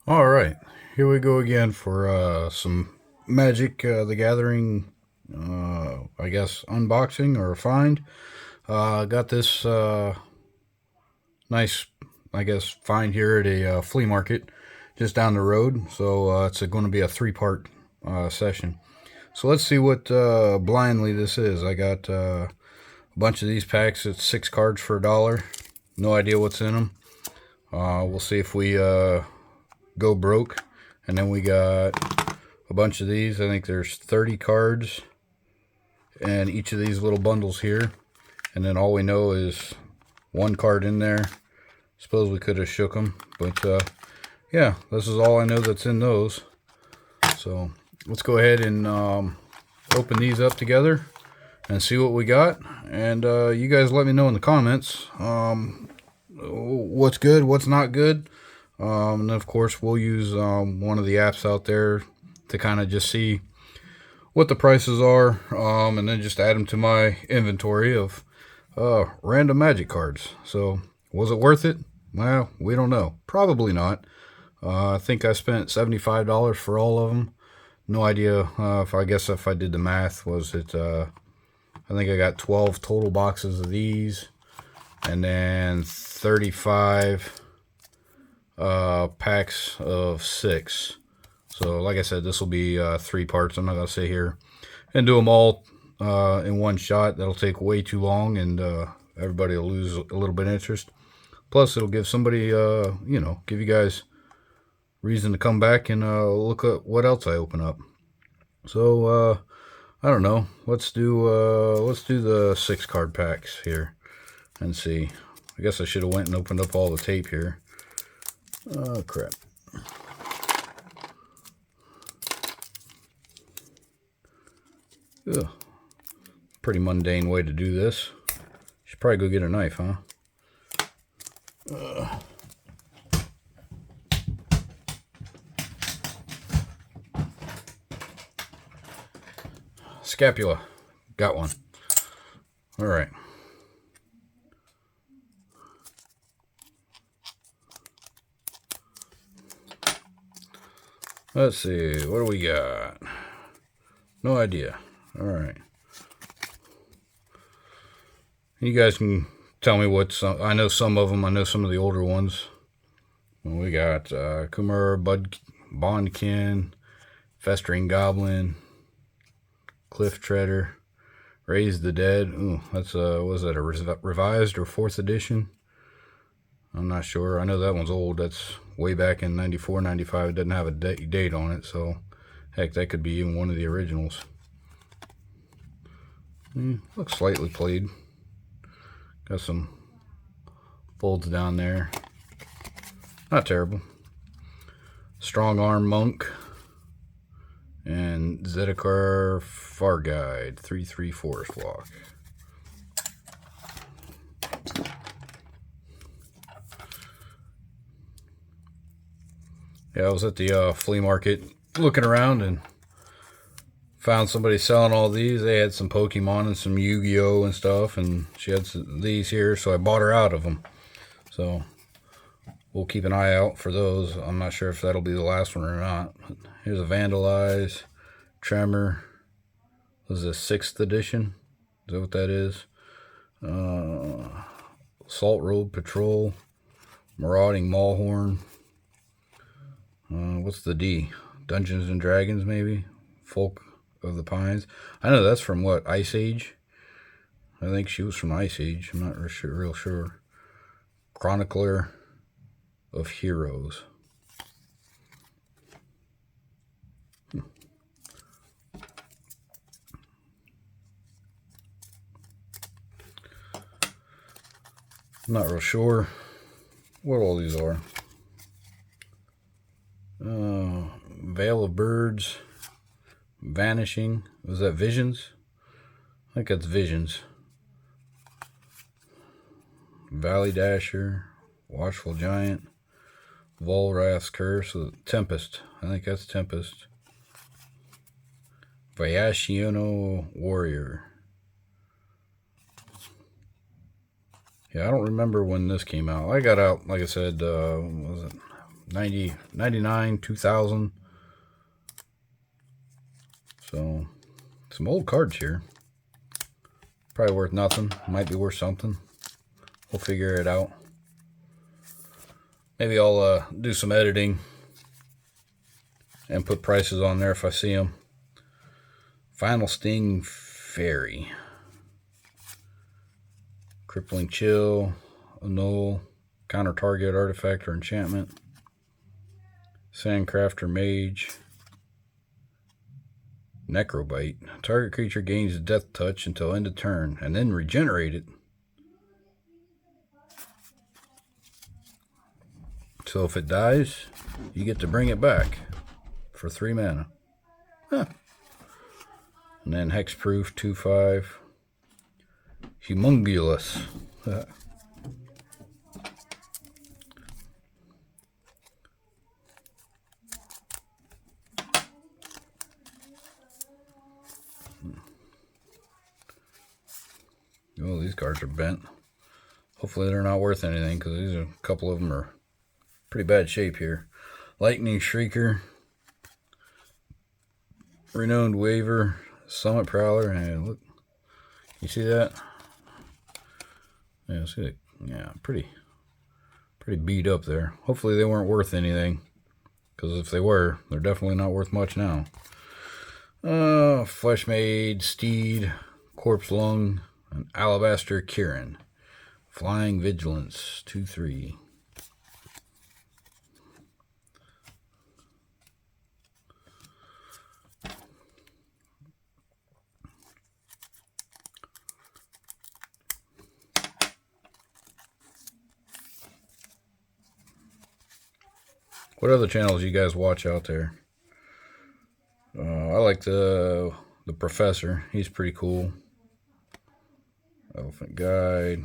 All right, here we go again for some Magic the Gathering, I guess, unboxing or find. Got this nice, I guess, find here at a flea market just down the road. So it's going to be a three-part session. So let's see what blindly this is. I got a bunch of these packs. It's 6 cards for $1. No idea what's in them. We'll see if we go broke. And then we got a bunch of these. I think there's 30 cards and each of these little bundles here. And then all we know is one card in there. Suppose we could have shook them, but yeah, this is all I know that's in those. So let's go ahead and open these up together and see what we got. And you guys let me know in the comments what's good, what's not good. And of course, we'll use one of the apps out there to kind of just see what the prices are, and then just add them to my inventory of random Magic cards. So, was it worth it? Well, we don't know. Probably not. I think I spent $75 for all of them. No idea if I did the math, was it? I think I got 12 total boxes of these, and then 35 packs of 6. So like I said, this will be 3 parts. I'm not going to sit here and do them all in one shot. That'll take way too long, and everybody will lose a little bit of interest. Plus, it'll give somebody, give you guys reason to come back and look at what else I open up. So, I don't know. Let's do the 6-card packs here and see. I guess I should have went and opened up all the tape here. Oh, crap. Ugh. Pretty mundane way to do this. Should probably go get a knife, huh? Scapula. Got one. All right. Let's see. What do we got? No idea. All right. You guys can tell me what's... I know some of them. I know some of the older ones. We got Kumar, Bondkin, Festering Goblin, Cliff Treader, Raise the Dead. Ooh, that's was that a revised or 4th edition? I'm not sure. I know that one's old. That's way back in 94, 95. It doesn't have a date on it, so heck, that could be even one of the originals. Looks slightly played. Got some folds down there. Not terrible. Strong Arm Monk and Zedekar Far Guide 3/3 Forest Walk. Yeah, I was at the flea market looking around and found somebody selling all these. They had some Pokemon and some Yu-Gi-Oh and stuff, and she had these here, so I bought her out of them. So we'll keep an eye out for those. I'm not sure if that'll be the last one or not. Here's a Vandalize, Tremor. This is a 6th edition. Is that what that is? Salt Road Patrol, Marauding Maulhorn. What's the D? Dungeons and Dragons, maybe? Folk of the Pines. I know that's from what? Ice Age? I think she was from Ice Age. I'm not real sure. Chronicler of Heroes. I'm not real sure what all these are. Veil of Birds, Vanishing. Was that Visions? I think that's Visions. Valley Dasher, Watchful Giant, Volrath's Curse, Tempest. I think that's Tempest. Vayashino Warrior. Yeah, I don't remember when this came out. I got out, like I said, was it $99, $2,000. So some old cards here. Probably worth nothing. Might be worth something. We'll figure it out. Maybe I'll do some editing and put prices on there if I see them. Final Sting Fairy. Crippling Chill. Annul. Counter target artifact or enchantment. Sandcrafter Mage. Necrobite. Target creature gains death touch until end of turn and then regenerate it. So if it dies, you get to bring it back for 3 mana. Huh. And then Hexproof 2/5. Humongulous. Oh, these cards are bent. Hopefully they're not worth anything, because these are, a couple of them are pretty bad shape here. Lightning Shrieker, Renowned Waver, Summit Prowler, and look, you see that? Yeah, see it? Yeah, pretty beat up there. Hopefully they weren't worth anything, because if they were, they're definitely not worth much now. Fleshmaid, Steed, Corpse Lung, and Alabaster Kieran. Flying Vigilance 2/3. What other channels you guys watch out there? I like the Professor. He's pretty cool. Elephant Guide,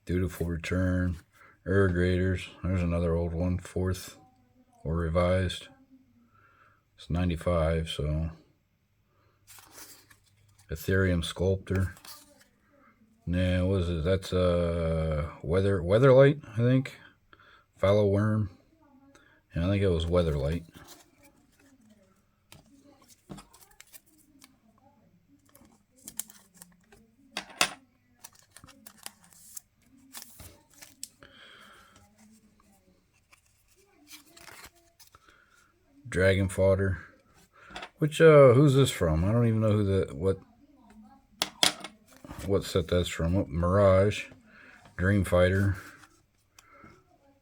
Dutiful Return, Irrigrators. There's another old one, 4th or revised. It's 95, so. Ethereum Sculptor. Nah, what is it? That's Weatherlight, I think. Fallow Worm. Yeah, I think it was Weatherlight. Dragon Fodder. Which who's this from? I don't even know who what set that's from. Oh, Mirage. Dream Fighter.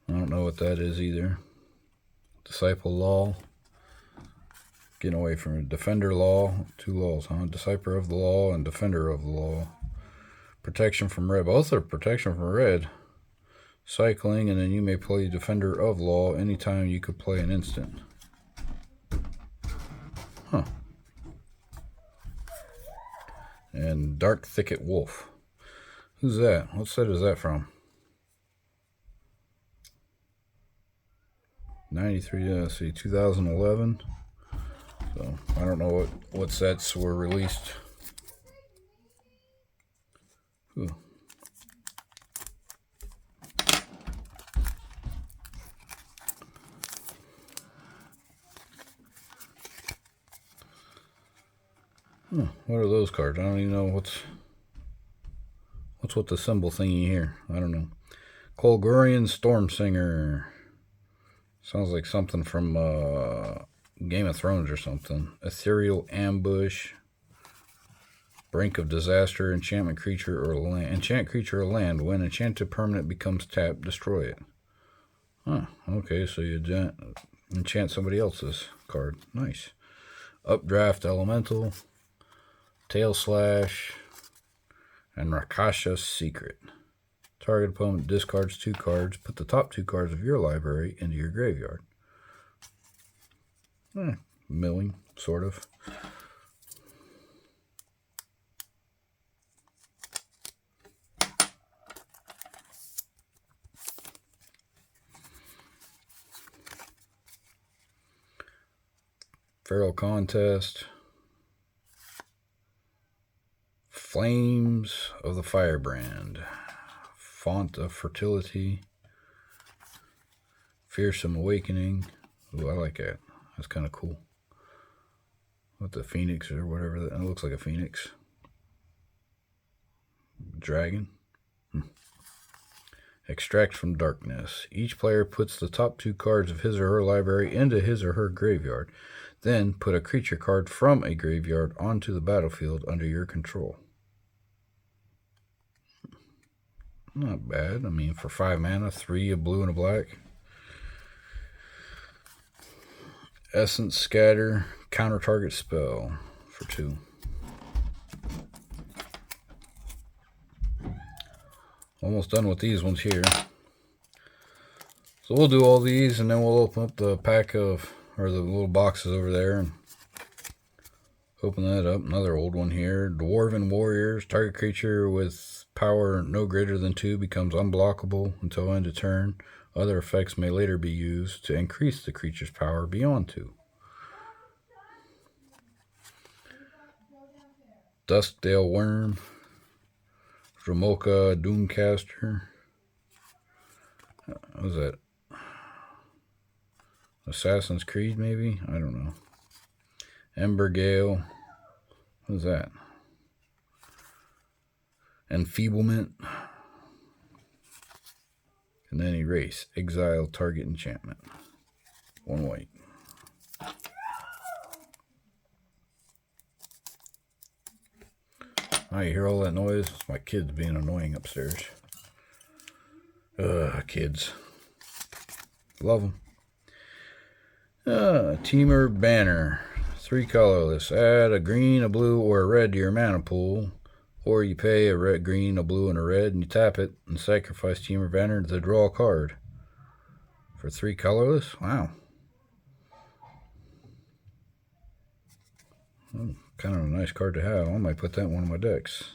I don't know what that is either. Disciple Law. Getting away from it. Defender Law. 2 laws, huh? Decipher of the Law and Defender of the Law. Protection from Red. Both are protection from red. Cycling, and then you may play Defender of Law anytime you could play an instant. Huh. And Dark Thicket Wolf. Who's that? What set is that from? 93, let's see, 2011. So I don't know what sets were released. Ooh. What are those cards? I don't even know what's with the symbol thingy here. I don't know. Colgurian Stormsinger. Sounds like something from Game of Thrones or something. Ethereal Ambush. Brink of Disaster. Enchantment creature or land. Enchant creature or land. When enchanted permanent becomes tapped, destroy it. Huh. Okay, so you enchant somebody else's card. Nice. Updraft Elemental. Tail Slash, and Rakasha's Secret. Target opponent discards 2 cards. Put the top 2 cards of your library into your graveyard. Milling, sort of. Feral Contest. Flames of the Firebrand. Font of Fertility. Fearsome Awakening. Ooh, I like that. That's kind of cool. What the phoenix or whatever. That looks like a phoenix. Dragon. Extract from Darkness. Each player puts the top 2 cards of his or her library into his or her graveyard. Then put a creature card from a graveyard onto the battlefield under your control. Not bad. I mean, for 5 mana, 3 a blue and a black. Essence Scatter. Counter target spell for 2. Almost done with these ones here. So we'll do all these and then we'll open up the pack of, or the little boxes over there and open that up. Another old one here. Dwarven Warriors. Target creature with power no greater than 2 becomes unblockable until end of turn. Other effects may later be used to increase the creature's power beyond 2. Duskdale Worm. Dromoka Doomcaster. What was that? Assassin's Creed, maybe? I don't know. Embergale. What is that? Enfeeblement. And then erase. Exile target enchantment. 1 white. Oh, you hear all that noise? It's my kids being annoying upstairs. Kids. Love them. Teamer Banner. 3 colorless. Add a green, a blue, or a red to your mana pool. Or you pay a red, green, a blue, and a red, and you tap it and sacrifice Teamer Banner to draw a card. For 3 colorless? Wow. Kind of a nice card to have. I might put that in one of my decks.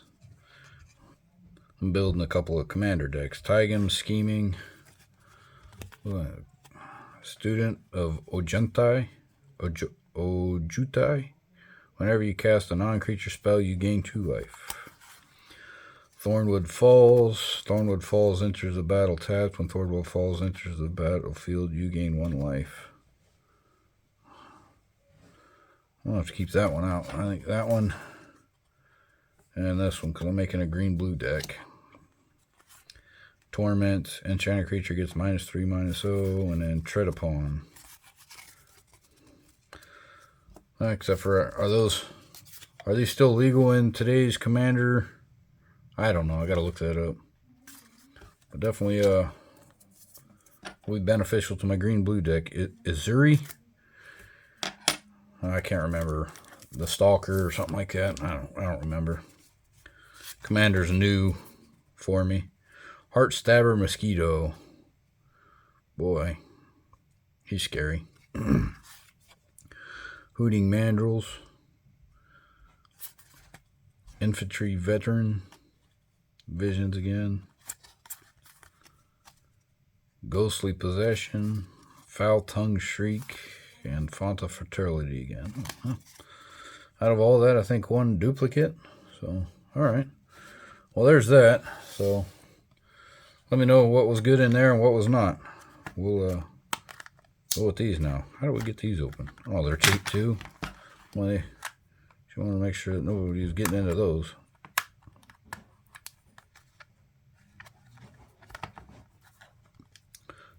I'm building a couple of commander decks. Tigum, Scheming. Student of Ojutai. Whenever you cast a non-creature spell, you gain 2 life. Thornwood Falls. Thornwood Falls enters the battle tapped. When Thornwood Falls enters the battlefield, you gain 1 life. I'll have to keep that one out. I think that one and this one, because I'm making a green-blue deck. Torment. Enchanted creature gets -3, -0, and then Tread Upon. Except for, are these still legal in today's Commander? I don't know. I got to look that up. But definitely will be beneficial to my green-blue deck. Izuri? I can't remember. The Stalker or something like that. I don't remember. Commander's new for me. Heartstabber Mosquito. Boy, he's scary. Hooting Mandrills. Infantry Veteran. Visions again. Ghostly Possession. Foul-Tongued Shriek. And Font of Fertility again. Out of all that, I think 1 duplicate. So, alright. Well, there's that. So, let me know what was good in there and what was not. We'll go with these now. How do we get these open? Oh, they're cheap too. Well, you want to make sure that nobody's getting into those.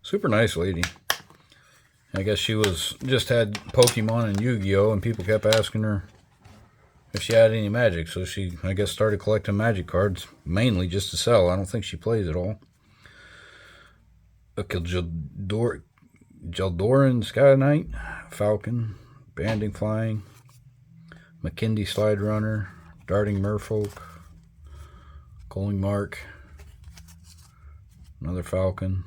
Super nice lady. I guess she just had Pokemon and Yu-Gi-Oh! And people kept asking her if she had any magic. So she, I guess, started collecting magic cards, mainly just to sell. I don't think she plays at all. A Jeldoran Sky Knight, Falcon, Banding Flying, McKindy Slide Runner, Darting Merfolk, Calling Mark, another Falcon,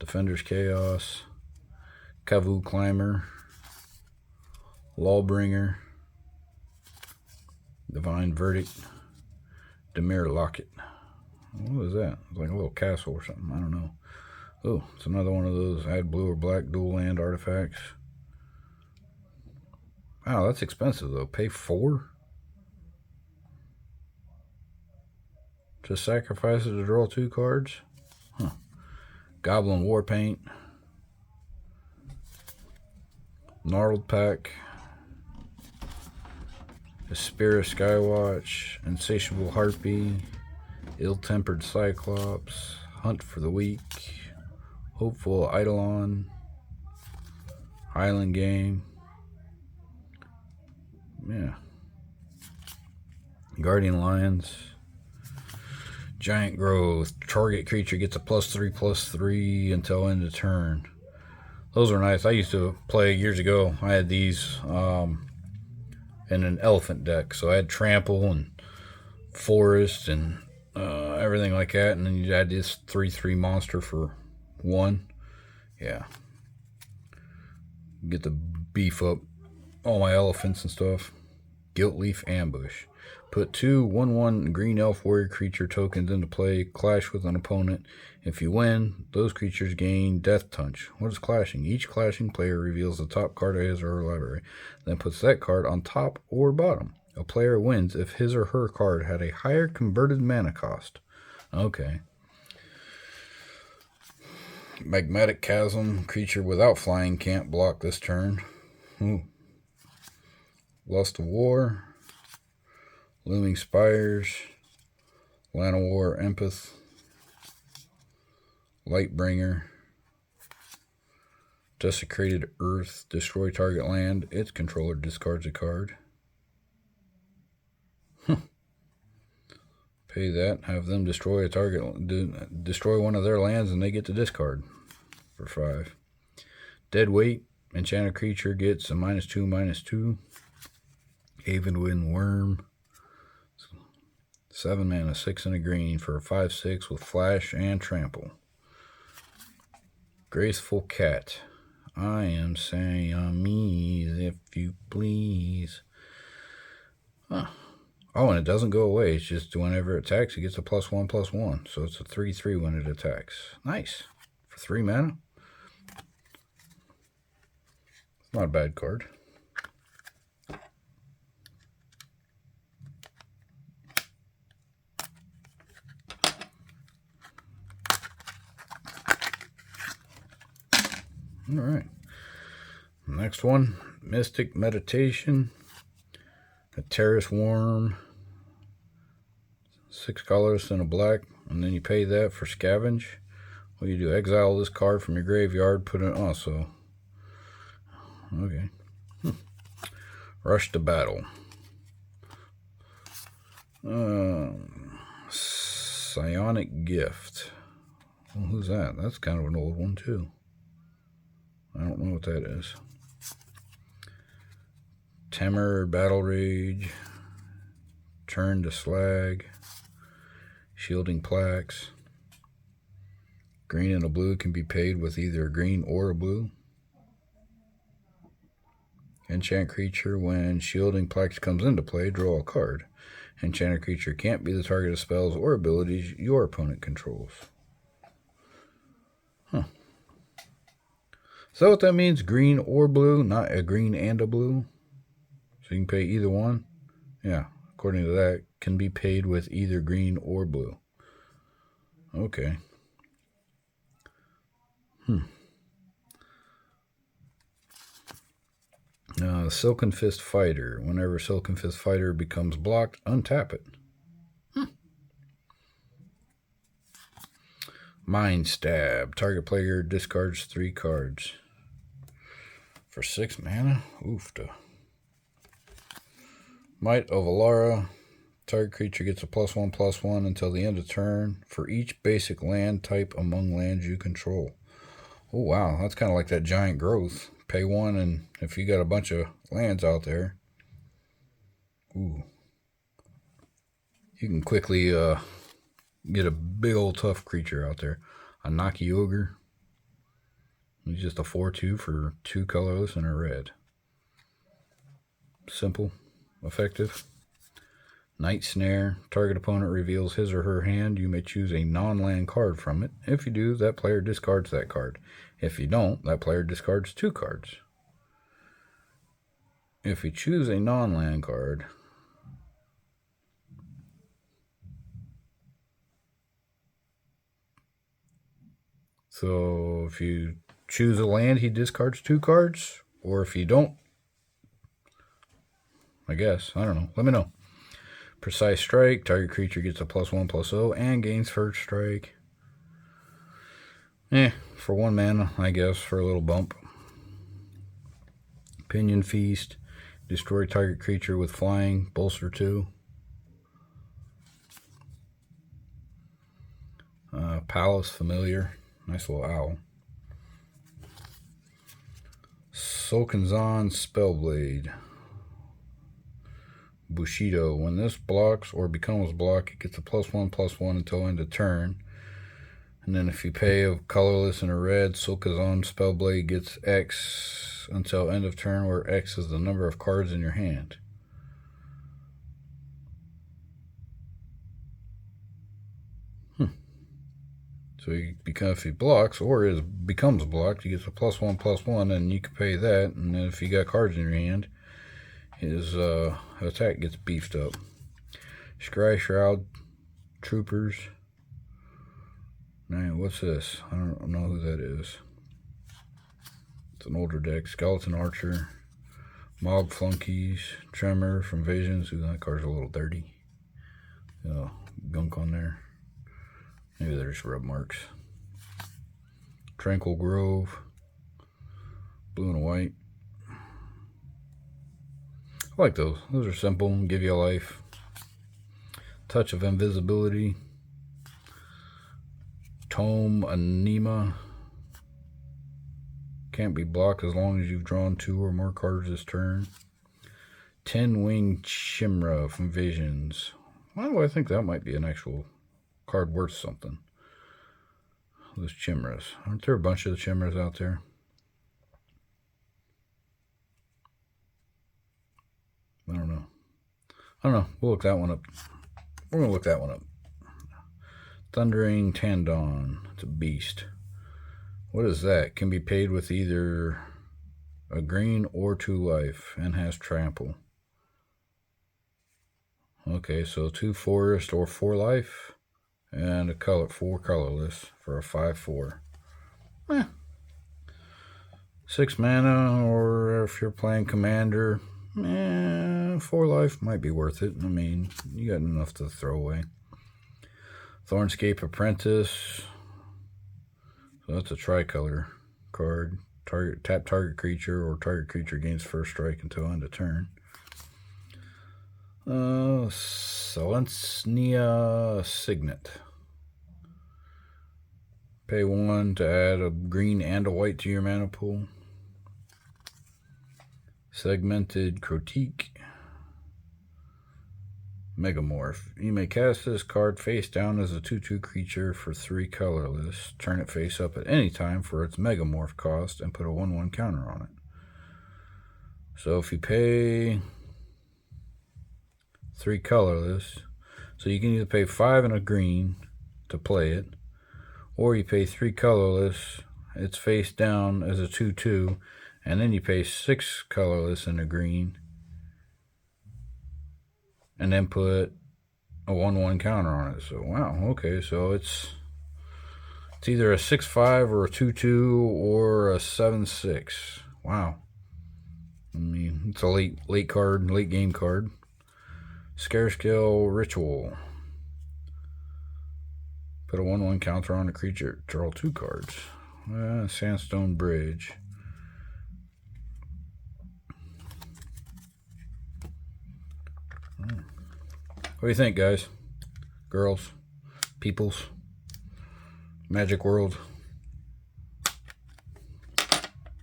Defender's Chaos, Kavu Climber, Lawbringer, Divine Verdict, Demir Locket. What is that? It's like a little castle or something. I don't know. Oh, it's another one of those add blue or black dual land artifacts. Wow, that's expensive though. Pay 4? To sacrifice it to draw 2 cards? Huh. Goblin War Paint, Gnarled Pack, Aspira Skywatch, Insatiable Harpy, Ill-Tempered Cyclops, Hunt for the Weak, Hopeful Eidolon, Highland Game, yeah, Guardian Lions, Giant Growth. Target creature gets a +3/+3 until end of turn. Those are nice. I used to play years ago. I had these in an elephant deck. So I had Trample and Forest and everything like that. And then you add this 3/3 monster for 1. Yeah. Get to beef up all my elephants and stuff. Gilt Leaf Ambush. Put 2 1/1 green elf warrior creature tokens into play. Clash with an opponent. If you win, those creatures gain Death Touch. What is clashing? Each clashing player reveals the top card of his or her library, then puts that card on top or bottom. A player wins if his or her card had a higher converted mana cost. Okay. Magmatic Chasm. Creature without flying can't block this turn. Ooh. Lust of War. Looming Spires, Llanowar Empath, Lightbringer, Desecrated Earth, destroy target land. Its controller discards a card. Pay that, have them destroy a target, destroy one of their lands, and they get to discard for 5. Dead Weight, enchanted creature gets a -2/-2. Havenwind Worm. 7 mana, 6 and a green for a 5/6 with flash and trample. Graceful Cat. I am Siamese, if you please. Huh. Oh, and it doesn't go away. It's just whenever it attacks, it gets a +1/+1. So it's a 3/3 when it attacks. Nice. For 3 mana. Not a bad card. All right. Next one, Mystic Meditation. A Terrace Worm. 6 colors and a black, and then you pay that for Scavenge. What do you do? Exile this card from your graveyard, put it also. Okay. Rush to Battle. Psionic Gift. Well, who's that? That's kind of an old one too. I don't know what that is. Temur, Battle Rage, Turn to Slag, Shielding Plaques. Green and a blue can be paid with either a green or a blue. Enchant creature, when Shielding Plaques comes into play, draw a card. Enchanted creature can't be the target of spells or abilities your opponent controls. Huh. So what that means? Green or blue, not a green and a blue. So you can pay either one. Yeah, according to that, can be paid with either green or blue. Okay. Silken Fist Fighter. Whenever Silken Fist Fighter becomes blocked, untap it. Mind Stab. Target player discards 3 cards. For 6 mana? Oofta. Might of Alara. Target creature gets a +1/+1 until the end of turn for each basic land type among lands you control. Oh, wow. That's kind of like that Giant Growth. Pay 1, and if you got a bunch of lands out there, ooh, you can quickly get a big old tough creature out there. A Naki Ogre. He's just a 4/2 for 2 colorless and a red. Simple. Effective. Night Snare. Target opponent reveals his or her hand. You may choose a non-land card from it. If you do, that player discards that card. If you don't, that player discards 2 cards. If you choose a non-land card, So if you choose a land, he discards 2 cards. Or if you don't, I guess. I don't know. Let me know. Precise strike. Target creature gets a +1/+0 and gains first strike. For 1 mana, I guess, for a little bump. Pinion Feast. Destroy target creature with flying. Bolster 2. Palace Familiar. Nice little owl. Sokinzan Spellblade. Bushido. When this blocks or becomes blocked, it gets a +1/+1 until end of turn. And then if you pay a colorless and a red, Sokinzan Spellblade gets X until end of turn, where X is the number of cards in your hand. So if he blocks or becomes blocked, he gets a +1/+1, and you can pay that. And then if you got cards in your hand, his attack gets beefed up. Scry Shroud Troopers. Man, what's this? I don't know who that is. It's an older deck. Skeleton Archer. Mob Flunkies. Tremor from Visions. Ooh, that card's a little dirty. Gunk on there. Maybe they're just rub marks. Tranquil Grove. Blue and white. I like those. Those are simple. Give you a life. Touch of Invisibility. Tome Anima. Can't be blocked as long as you've drawn 2 or more cards this turn. 10-Winged Chimera from Visions. Why do I think that might be an actual card worth something? Those chimeras. Aren't there a bunch of the chimeras out there? I don't know. We'll look that one up. We're going to look that one up. Thundering Tandon. It's a beast. What is that? Can be paid with either a green or 2 life and has trample. Okay, so 2 forest or 4 life and a 4 colorless for a 5/4. 6 mana, or if you're playing commander, 4 life might be worth it. I mean, you got enough to throw away. Thornscape Apprentice. So that's a tricolor card. Tap target creature, or target creature gains first strike until end of turn. Selesnya Signet. Pay 1 to add a green and a white to your mana pool. Segmented Critique. Megamorph. You may cast this card face down as a 2/2 creature for 3 colorless. Turn it face up at any time for its Megamorph cost and put a 1/1 counter on it. So if you pay 3 colorless, so you can either pay 5 and a green to play it, or you pay 3 colorless, it's face down as a 2/2, and then you pay 6 colorless and a green, and then put a 1/1 counter on it. So wow, okay, so it's either a 6/5 or a 2/2 or a 7/6. Wow. I mean, it's a late game card. Scarescale Ritual. Put a 1/1 counter on a creature. Draw 2 cards. Sandstone Bridge. What do you think, guys? Girls? Peoples? Magic World?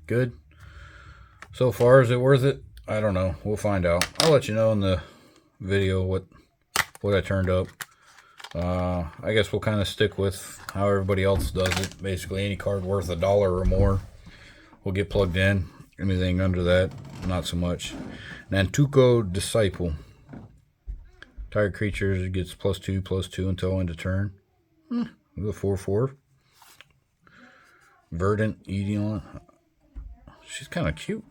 Good? So far, is it worth it? I don't know. We'll find out. I'll let you know in the video what I turned up. I guess we'll kind of stick with how everybody else does it. Basically, any card worth $1 or more will get plugged in. Anything under that, not so much. Nantuko Disciple. Target creatures gets +2/+2 until end of turn. With a 4/4. Verdant Edeon. She's kind of cute.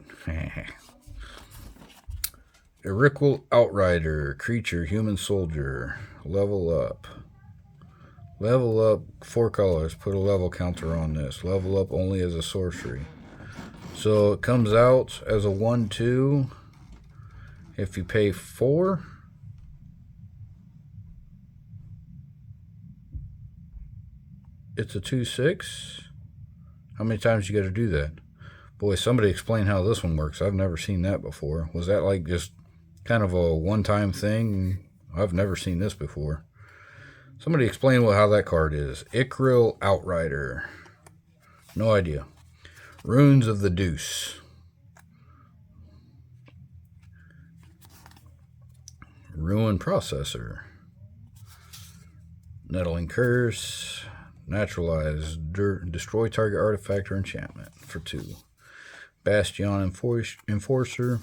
Iroquois Outrider. Creature, human soldier. Level up. Level up 4 colors. Put a level counter on this. Level up only as a sorcery. So it comes out as a 1/2 if you pay 4. It's a 2/6. How many times you got to do that? Boy, somebody explain how this one works. I've never seen that before. Was that like just kind of a one-time thing? I've never seen this before. Somebody explain how that card is. Ikril Outrider. No idea. Runes of the Deuce. Ruin Processor. Nettling Curse. Naturalize. Destroy target artifact or enchantment for 2. Bastion Enforcer.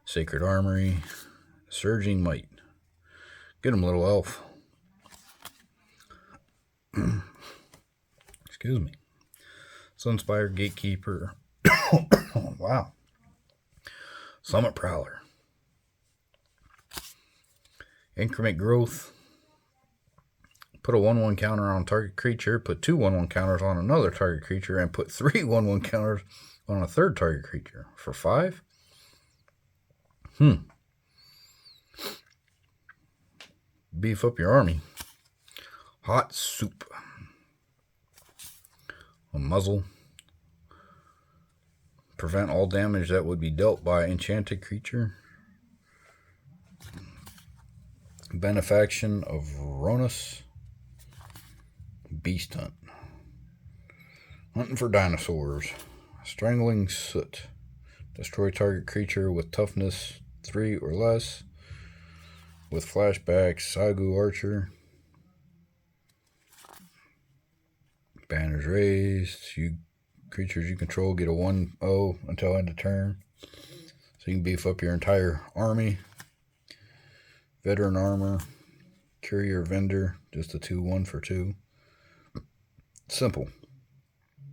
Sacred Armory. Surging Might. Get him, little elf. Excuse me. Sunspire Gatekeeper. Wow. Summit Prowler. Increment Growth. Put a 1/1 counter on target creature. Put 2 1/1 counters on another target creature. And put 3 1/1 counters on a third target creature. For 5? Beef up your army. Hot Soup. A muzzle. Prevent all damage that would be dealt by enchanted creature. Benefaction of Ronus. Beast Hunt. Hunting for dinosaurs. Strangling Soot. Destroy target creature with toughness 3 or less. With flashbacks. Sagu Archer. Banners raised. Creatures you control get a 1/0 until end of turn. So you can beef up your entire army. Veteran Armor. Courier Vendor. Just a 2/1 for 2. Simple.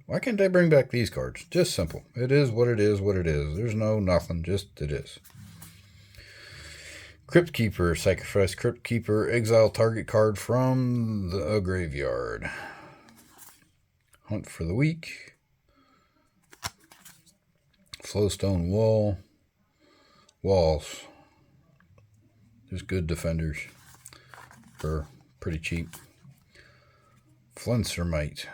Why can't they bring back these cards? Just simple. It is what it is, what it is. There's no nothing. Just it is. Crypt Keeper. Sacrifice Crypt Keeper. Exile target card from the graveyard. Hunt for the Weak. Flowstone Wall. Walls. Just good defenders for pretty cheap. Flincermite.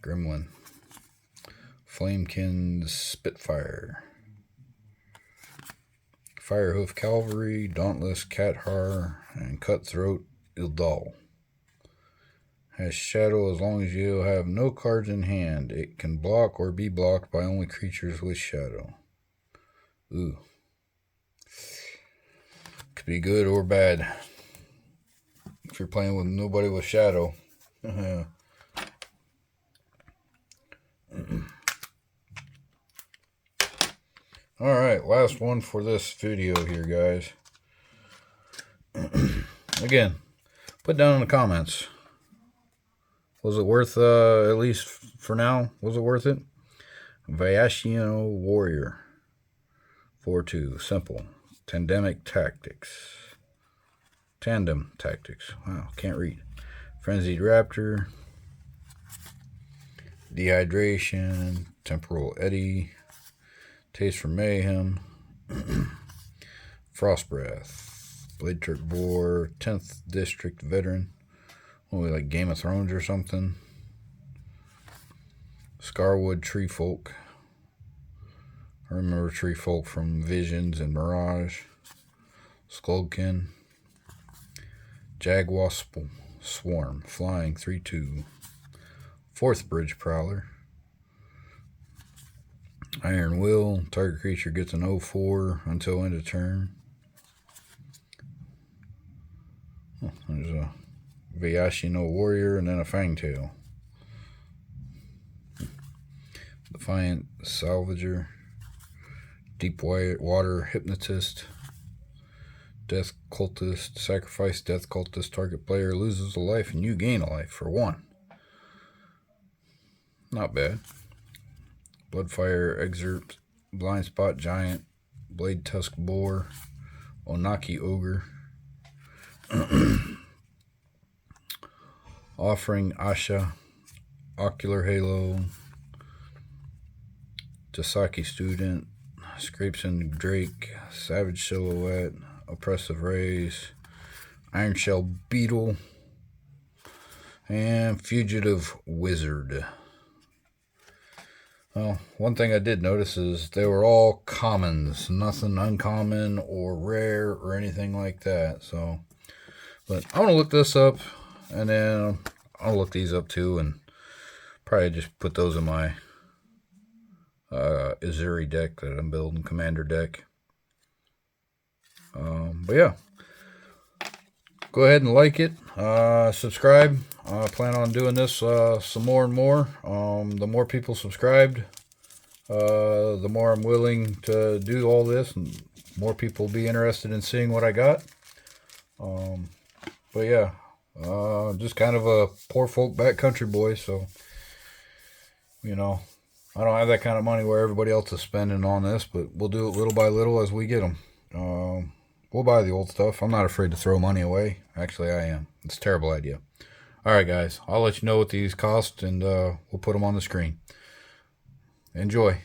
Gremlin. Flamekin's Spitfire. Firehoof Cavalry. Dauntless Cathar. And Cutthroat Ildal. Has shadow as long as you have no cards in hand. It can block or be blocked by only creatures with shadow. Ooh. Could be good or bad. If you're playing with nobody with shadow. Alright, last one for this video here, guys. Again, put down in the comments. Was it worth, at least for now, was it worth it? Vayachiano Warrior. 4/2. Simple. Tandem Tactics. Wow, can't read. Frenzied Raptor. Dehydration. Temporal Eddy. Taste for Mayhem. Frost Breath. Blade Turk Boar. 10th District Veteran. Only like Game of Thrones or something. Scarwood Tree Folk. I remember Tree Folk from Visions and Mirage. Skullkin. Jaguar Swarm. Flying 3/2. 4th Bridge Prowler. Iron Will. Target creature gets an 0/4 until end of turn. Oh, there's a Vayachiano Warrior and then a Fangtail. Defiant Salvager. Deep Water Hypnotist. Death Cultist. Sacrifice Death Cultist. Target player loses a life and you gain a life for 1. Not bad. Bloodfire Excerpt. Blind Spot Giant. Blade Tusk Boar. Onaki Ogre. Offering Asha, Ocular Halo, Tasaki Student, Scrapes and Drake, Savage Silhouette, Oppressive Rays, Iron Shell Beetle, and Fugitive Wizard. Well, one thing I did notice is they were all commons, nothing uncommon or rare or anything like that. So, but I want to look this up, and then I'll look these up too, and probably just put those in my Azuri deck that I'm building, Commander deck. But yeah, go ahead and like it, subscribe. I plan on doing this some more and more. The more people subscribed, the more I'm willing to do all this, and more people will be interested in seeing what I got. But yeah, just kind of a poor folk backcountry boy, so you know, I don't have that kind of money where everybody else is spending on this, but we'll do it little by little as we get them. We'll buy the old stuff. I'm not afraid to throw money away. Actually, I am. It's a terrible idea. All right, guys. I'll let you know what these cost, and we'll put them on the screen. Enjoy.